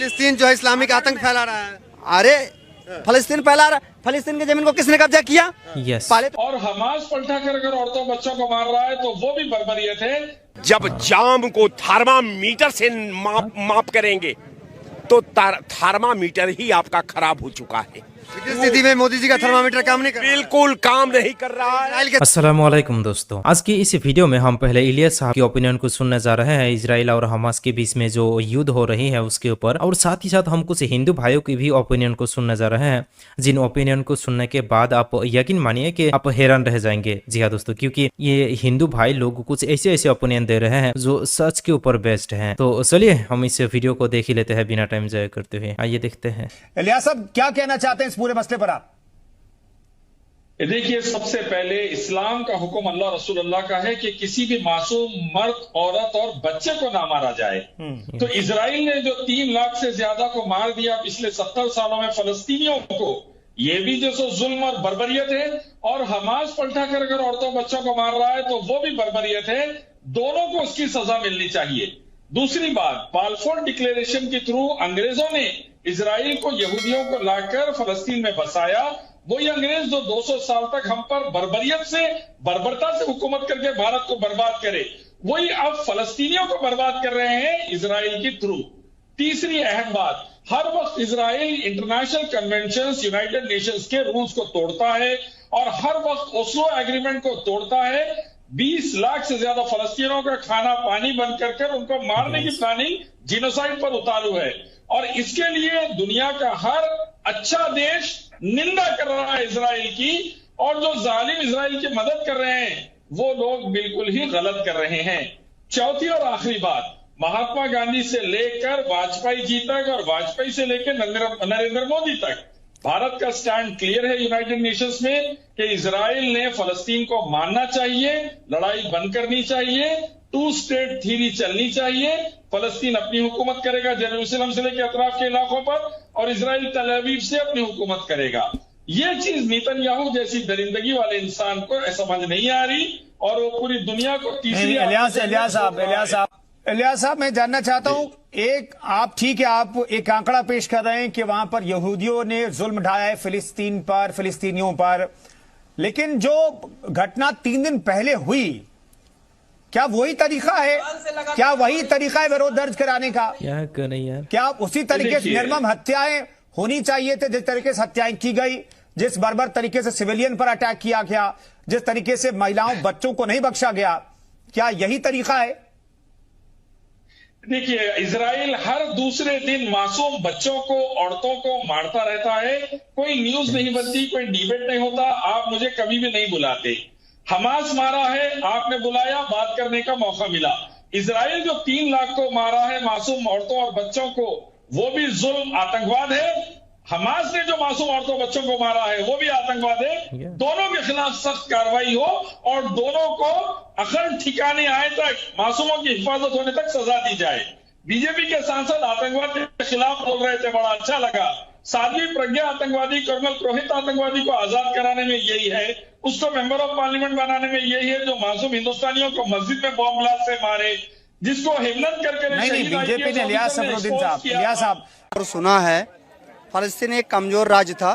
फिलिस्तीन जो है इस्लामिक आतंक फैला रहा है। अरे फलस्तीन फैला रहा, फलस्तीन की जमीन को किसने कब्जा किया? यस। पहले और हमास पलटा कर अगर औरतों बच्चों को मार रहा है तो वो भी बर्बरियत है। जब जाम को थर्मामीटर से माप करेंगे तो थर्मामीटर ही आपका खराब हो चुका है। इस स्थिति में मोदी जी का थर्मामीटर काम नहीं कर रहा है। बिल्कुल काम नहीं कर रहा है। इजराइल के अस्सलामुअलैकुम दोस्तों, आज की इस वीडियो में हम पहले इलियास साहब की ओपिनियन को सुनने जा रहे हैं इजराइल और हमास के बीच में जो युद्ध हो रही है उसके ऊपर, और साथ ही साथ हम कुछ हिंदू भाइयों की भी ओपिनियन को सुनने जा रहे हैं, जिन ओपिनियन को सुनने के बाद आप यकीन मानिए कि आप हैरान रह जाएंगे। जी हाँ दोस्तों, क्योंकि ये हिंदू भाई लोग कुछ ऐसे ऐसे ओपिनियन दे रहे हैं जो सच के ऊपर बेस्ड है। तो चलिए हम इस वीडियो को देख ही लेते हैं बिना टाइम जाया करते हुए। आइए देखते हैं। इलियास साहब क्या कहना चाहते हैं इस पूरे मसले पर आप? देखिए, सबसे पहले इस्लाम का हुक्म अल्लाह रसूल अल्लाह का है कि किसी भी मासूम मर्द, औरत और बच्चे को ना मारा जाए। तो इजराइल ने जो 3 लाख से ज्यादा को मार दिया पिछले 70 सालों में फलस्तीनियों को, ये भी जो सो जुल्म और बर्बरियत है। और हमास पलटा कर अगर औरतों बच्चों को मार रहा है तो वो भी बर्बरियत है। दोनों को उसकी सजा मिलनी चाहिए। दूसरी बात, बाल्फोर डिक्लेरेशन के थ्रू अंग्रेजों ने इजराइल को, यहूदियों को लाकर फलस्तीन में बसाया। वही अंग्रेज जो 200 साल तक हम पर बर्बरियत से, बर्बरता से हुकूमत करके भारत को बर्बाद करे, वही अब फलस्तीनियों को बर्बाद कर रहे हैं इजराइल के थ्रू। तीसरी अहम बात, हर वक्त Israel international conventions, United Nations के रूल्स को तोड़ता है और हर वक्त ओस्लो एग्रीमेंट को तोड़ता है। 20 लाख से ज्यादा फलस्तीनियों का खाना पानी बंद कर उनको मारने की प्लानिंग जिनोसाइड पर उतारू है। और इसके लिए दुनिया का हर अच्छा देश निंदा कर रहा है इजराइल की, और जो जालिम इजराइल की मदद कर रहे हैं वो लोग बिल्कुल ही गलत कर रहे हैं। चौथी और आखिरी बात, महात्मा गांधी से लेकर वाजपेयी जी तक और वाजपेयी से लेकर नरेंद्र मोदी तक भारत का स्टैंड क्लियर है यूनाइटेड नेशंस में कि इजराइल ने फलस्तीन को मानना चाहिए, लड़ाई बंद करनी चाहिए, 2 स्टेट थ्योरी चलनी चाहिए। फलस्तीन अपनी हुकूमत करेगा जेरूसलम से लेकर अतराफ के इलाकों पर, और इजराइल तल अवीव से अपनी हुकूमत करेगा। ये चीज नेतन्याहू जैसी दरिंदगी वाले इंसान को समझ नहीं आ रही, और वो पूरी दुनिया को तीसरी। इलियास साहब मैं जानना चाहता हूं, एक आप ठीक है, आप एक आंकड़ा पेश कर रहे हैं कि वहां पर यहूदियों ने जुल्म ढाया है फिलिस्तीन पर, फिलिस्तीनियों पर, लेकिन जो घटना 3 दिन पहले हुई, क्या वही तरीका है? क्या वही तरीका है विरोध दर्ज कराने का? क्या करें यार, क्या उसी तरीके से निर्मम हत्याएं होनी चाहिए थे जिस तरीके से हत्याएं की गई, जिस बर्बर तरीके से सिविलियन पर अटैक किया गया, जिस तरीके से महिलाओं बच्चों को नहीं बख्शा गया? क्या यही तरीका है? देखिए, इजराइल हर दूसरे दिन मासूम बच्चों को, औरतों को मारता रहता है। कोई न्यूज नहीं बनती, कोई डिबेट नहीं होता, आप मुझे कभी भी नहीं बुलाते। हमास मारा है, आपने बुलाया, बात करने का मौका मिला। इजराइल जो 3 लाख को मारा है मासूम औरतों और बच्चों को, वो भी जुल्म, आतंकवाद है। हमास ने जो मासूम औरतों बच्चों को मारा है वो भी आतंकवाद है। दोनों के खिलाफ सख्त कार्रवाई हो और दोनों को अखंड ठिकाने आए तक, मासूमों की हिफाजत होने तक सजा दी जाए। बीजेपी के सांसद आतंकवाद के खिलाफ बोल रहे थे, बड़ा अच्छा लगा। साध्वी प्रज्ञा आतंकवादी, कर्नल पुरोहित आतंकवादी को आजाद कराने में यही है, उसको मेंबर ऑफ पार्लियामेंट बनाने में यही है, जो मासूम हिंदुस्तानियों को मस्जिद में बॉम्ब ब्लास्ट से मारे, जिसको हिम्मत करके बीजेपी ने इलियास साहब और सुना है फलस्तीन एक कमजोर राज्य था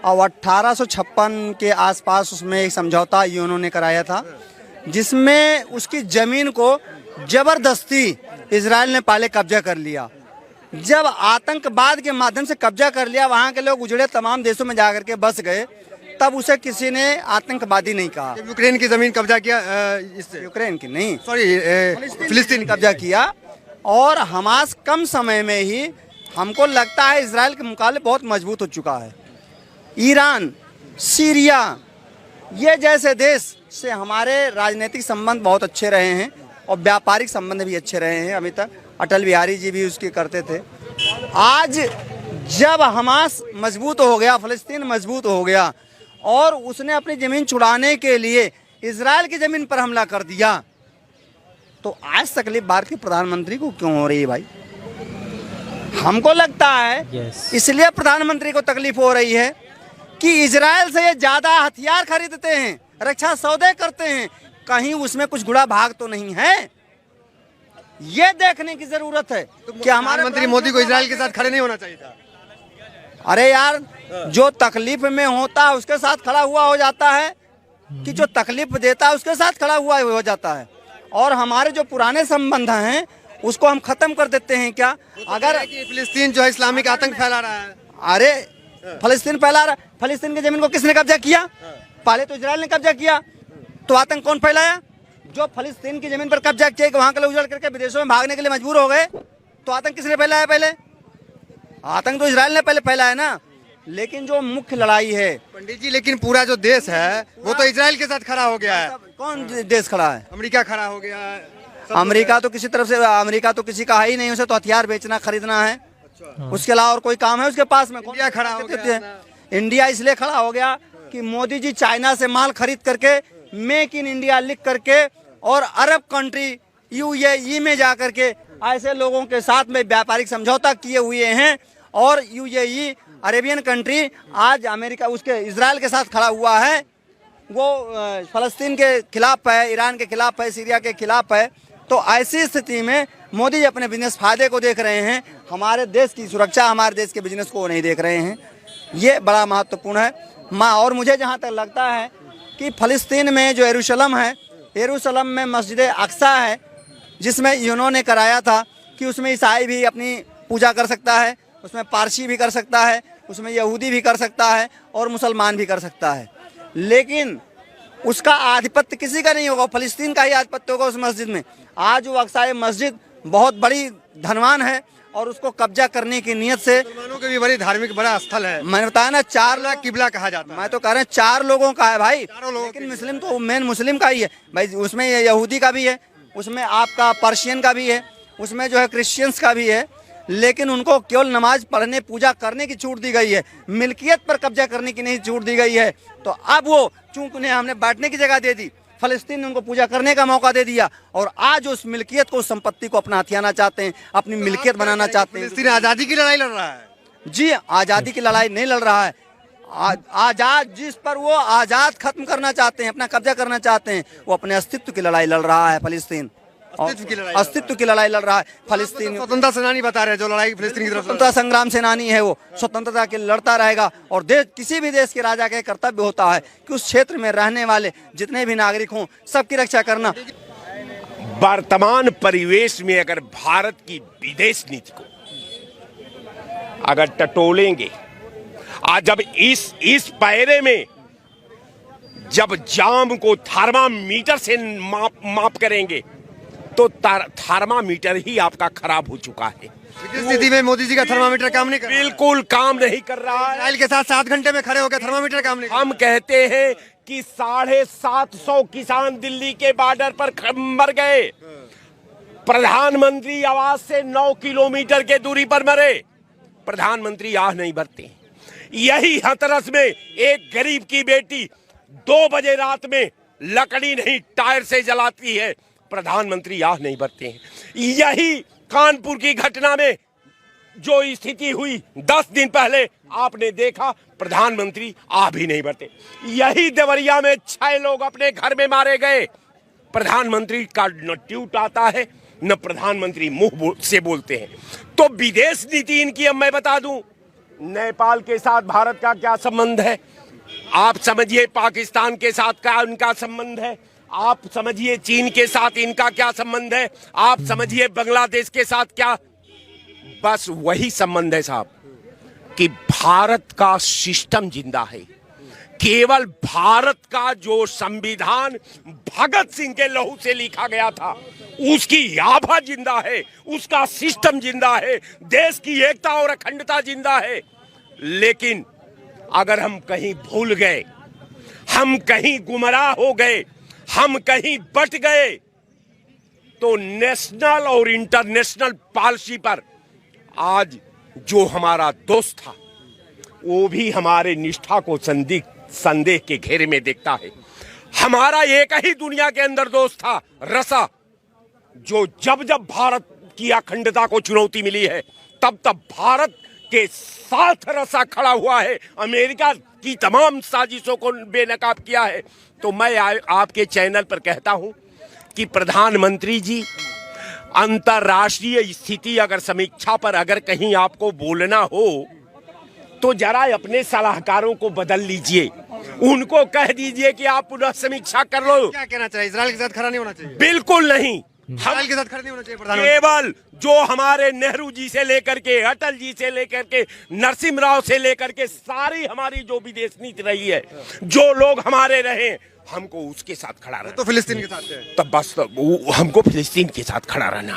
और 1856 के आसपास उसमें एक समझौता यूएनओ ने कराया था, जिसमें उसकी जमीन को जबरदस्ती इजराइल ने पहले कब्जा कर लिया। जब आतंकवाद के माध्यम से कब्जा कर लिया, वहाँ के लोग उजड़े तमाम देशों में जाकर के बस गए, तब उसे किसी ने आतंकवादी नहीं कहा। यूक्रेन की जमीन कब्जा किया, यूक्रेन की नहीं, सॉरी फिलिस्तीन कब्जा किया। और हमास कम समय में ही, हमको लगता है इजराइल के मुकाबले बहुत मजबूत हो चुका है। ईरान, सीरिया, ये जैसे देश से हमारे राजनीतिक संबंध बहुत अच्छे रहे हैं और व्यापारिक संबंध भी अच्छे रहे हैं। अभी तक अटल बिहारी जी भी उसके करते थे। आज जब हमास मजबूत हो गया, फलस्तीन मजबूत हो गया और उसने अपनी जमीन छुड़ाने के लिए इजराइल की जमीन पर हमला कर दिया, तो आज तकलीफ भारतीय प्रधानमंत्री को क्यों हो रही है भाई? हमको लगता है इसलिए प्रधानमंत्री को तकलीफ हो रही है कि इजराइल से ये ज्यादा हथियार खरीदते हैं, रक्षा सौदे करते हैं, कहीं उसमें कुछ गुड़ा भाग तो नहीं है। ये देखने की जरूरत है कि हमारे प्रधानमंत्री मोदी को इजराइल के साथ खड़े नहीं होना चाहिए था। अरे यार, जो तकलीफ में होता है उसके साथ खड़ा हुआ हो जाता है, कि जो तकलीफ देता है उसके साथ खड़ा हुआ हो जाता है। और हमारे जो पुराने संबंध हैं उसको हम खत्म कर देते हैं क्या? अगर फिलिस्तीन जो है इस्लामिक आतंक फैला रहा है। अरे फलस्तीन फैला रहा, फलस्तीन की जमीन को किसने कब्जा किया? पहले तो इजराइल ने कब्जा किया, तो आतंक कौन फैलाया? जो फलस्तीन की जमीन पर कब्जा किया कि वहां के लोग उजड़ करके विदेशों में भागने के लिए मजबूर हो गए, तो आतंक किसने फैलाया? पहले आतंक तो इजराइल ने पहले फैलाया ना। लेकिन जो मुख्य लड़ाई है पंडित जी, लेकिन पूरा जो देश है वो तो इजराइल के साथ खड़ा हो गया है। कौन देश खड़ा है? अमेरिका खड़ा हो गया है। अमेरिका तो किसी तरफ से, अमेरिका तो किसी का है ही नहीं, उसे तो हथियार बेचना खरीदना है, उसके अलावा और कोई काम है उसके पास में? इंडिया खड़ा हो गया। इंडिया इसलिए खड़ा हो गया कि मोदी जी चाइना से माल खरीद करके मेक इन इंडिया लिख करके और अरब कंट्री यूएई में जा करके ऐसे लोगों के साथ में व्यापारिक समझौता किए हुए हैं। और यूएई अरेबियन कंट्री आज अमेरिका उसके इजराइल के साथ खड़ा हुआ है। वो फलस्तीन के खिलाफ है, ईरान के खिलाफ है, सीरिया के खिलाफ है। तो ऐसी स्थिति में मोदी जी अपने बिजनेस फायदे को देख रहे हैं, हमारे देश की सुरक्षा, हमारे देश के बिजनेस को नहीं देख रहे हैं। ये बड़ा महत्वपूर्ण है। और मुझे जहाँ तक लगता है कि फलस्तीन में जो यरूशलेम है, यरूशलेम में मस्जिद अक्सा है, जिसमें इन्होंने कराया था कि उसमें ईसाई भी अपनी पूजा कर सकता है, उसमें पारसी भी कर सकता है, उसमें यहूदी भी कर सकता है और मुसलमान भी कर सकता है। लेकिन उसका आधिपत्य किसी का नहीं होगा, फलस्तीन का ही आधिपत्य होगा उस मस्जिद में। आज वो अक्सा मस्जिद बहुत बड़ी धनवान है और उसको कब्जा करने की नियत से, मुसलमानों के भी बड़ी धार्मिक बड़ा स्थल है। मैंने बताया ना, 4 लाख किबला कहा जाता है। मैं तो कह रहा हूँ 4 लोगों का है भाई, लोगों लेकिन मुस्लिम तो मेन मुस्लिम का ही है भाई। उसमें यहूदी का भी है, उसमें आपका पर्शियन का भी है, उसमें जो है क्रिश्चियंस का भी है। लेकिन उनको केवल नमाज पढ़ने, पूजा करने की छूट दी गई है, मिल्कियत पर कब्जा करने की नहीं छूट दी गई है। तो अब वो चूंकि उन्हें हमने बांटने की जगह दे दी, फलस्तीन ने उनको पूजा करने का मौका दे दिया और आज उस मिल्कियत को, उस संपत्ति को अपना हथियाना चाहते हैं, अपनी मिल्कियत बनाना चाहते हैं। फिलिस्तीन आजादी की लड़ाई लड़ रहा है। जी, आजादी की लड़ाई नहीं लड़ रहा है। आजाद जिस पर वो आजाद खत्म करना चाहते हैं, अपना कब्जा करना चाहते हैं, वो अपने अस्तित्व की लड़ाई लड़ रहा है फलस्तीन। अस्तित्व की लड़ाई लड़ रहा है फलस्तीन। स्वतंत्रता सेनानी बता रहे हैं जो लड़ाई फिलिस्तीन की तरफ, स्वतंत्रता संग्राम सेनानी है, वो स्वतंत्रता के लड़ता रहेगा। और देश, किसी भी देश के राजा का कर्तव्य होता है कि उस क्षेत्र में रहने वाले जितने भी नागरिक हों, सबकी रक्षा करना। वर्तमान परिवेश में अगर भारत की विदेश नीति को अगर टटोलेंगे, आज जब इस पैरे में जब जाम को थर्मामीटर से माप करेंगे तो थर्मामीटर ही आपका खराब हो चुका है। इस स्थिति में मोदी जी का थर्मामीटर काम नहीं कर रहा है। बिल्कुल काम नहीं कर रहा है। इजराइल के साथ 7 घंटे में खड़े होकर थर्मामीटर काम नहीं। हम कहते हैं कि 750 किसान दिल्ली के बॉर्डर पर मर गए, प्रधानमंत्री आवास से 9 किलोमीटर के दूरी पर मरे, प्रधानमंत्री आह नहीं भरते। यही हथरस में एक गरीब की बेटी 2 बजे रात में लकड़ी नहीं टायर से जलाती है, प्रधानमंत्री आह नहीं भरते हैं। यही कानपुर की घटना में जो स्थिति हुई 10 दिन पहले आपने देखा, प्रधानमंत्री आह भी नहीं भरते। यही देवरिया में 6 लोग अपने घर में मारे गए, प्रधानमंत्री का न ट्वीट आता है न प्रधानमंत्री मुंह से बोलते हैं। तो विदेश नीति इनकी अब मैं बता दूं, नेपाल के साथ भारत का क्या संबंध है, आप समझिए पाकिस्तान के साथ क्या उनका संबंध है, आप समझिए चीन के साथ इनका क्या संबंध है, आप समझिए बांग्लादेश के साथ क्या। बस वही संबंध है साहब कि भारत का सिस्टम जिंदा है। केवल भारत का जो संविधान भगत सिंह के लहू से लिखा गया था उसकी आभा जिंदा है, उसका सिस्टम जिंदा है, देश की एकता और अखंडता जिंदा है। लेकिन अगर हम कहीं भूल गए, हम कहीं गुमराह हो गए, हम कहीं बट गए, तो नेशनल और इंटरनेशनल पॉलिसी पर आज जो हमारा दोस्त था वो भी हमारे निष्ठा को संदेह के घेरे में देखता है। हमारा एक ही दुनिया के अंदर दोस्त था, रसा, जो जब जब भारत की अखंडता को चुनौती मिली है तब तब भारत के साथ रसा खड़ा हुआ है, अमेरिका की तमाम साजिशों को बेनकाब किया है। तो मैं आपके चैनल पर कहता हूं कि प्रधानमंत्री जी अंतरराष्ट्रीय स्थिति अगर समीक्षा पर अगर कहीं आपको बोलना हो तो जरा अपने सलाहकारों को बदल लीजिए, उनको कह दीजिए कि आप पुनः समीक्षा कर लो। क्या कहना चाहिए, इजराइल के साथ खड़ा नहीं होना चाहिए? बिल्कुल नहीं, इजराइल के साथ खड़ा नहीं होना चाहिए प्रधानमंत्री। केवल जो हमारे नेहरू जी से लेकर के, अटल जी से लेकर के, नरसिम्हा राव से लेकर के सारी हमारी जो विदेश नीति रही है, जो लोग हमारे रहे, हमको उसके साथ खड़ा रहना। तो फिलिस्तीन के साथ है। तब बस हमको फिलिस्तीन के साथ खड़ा रहना।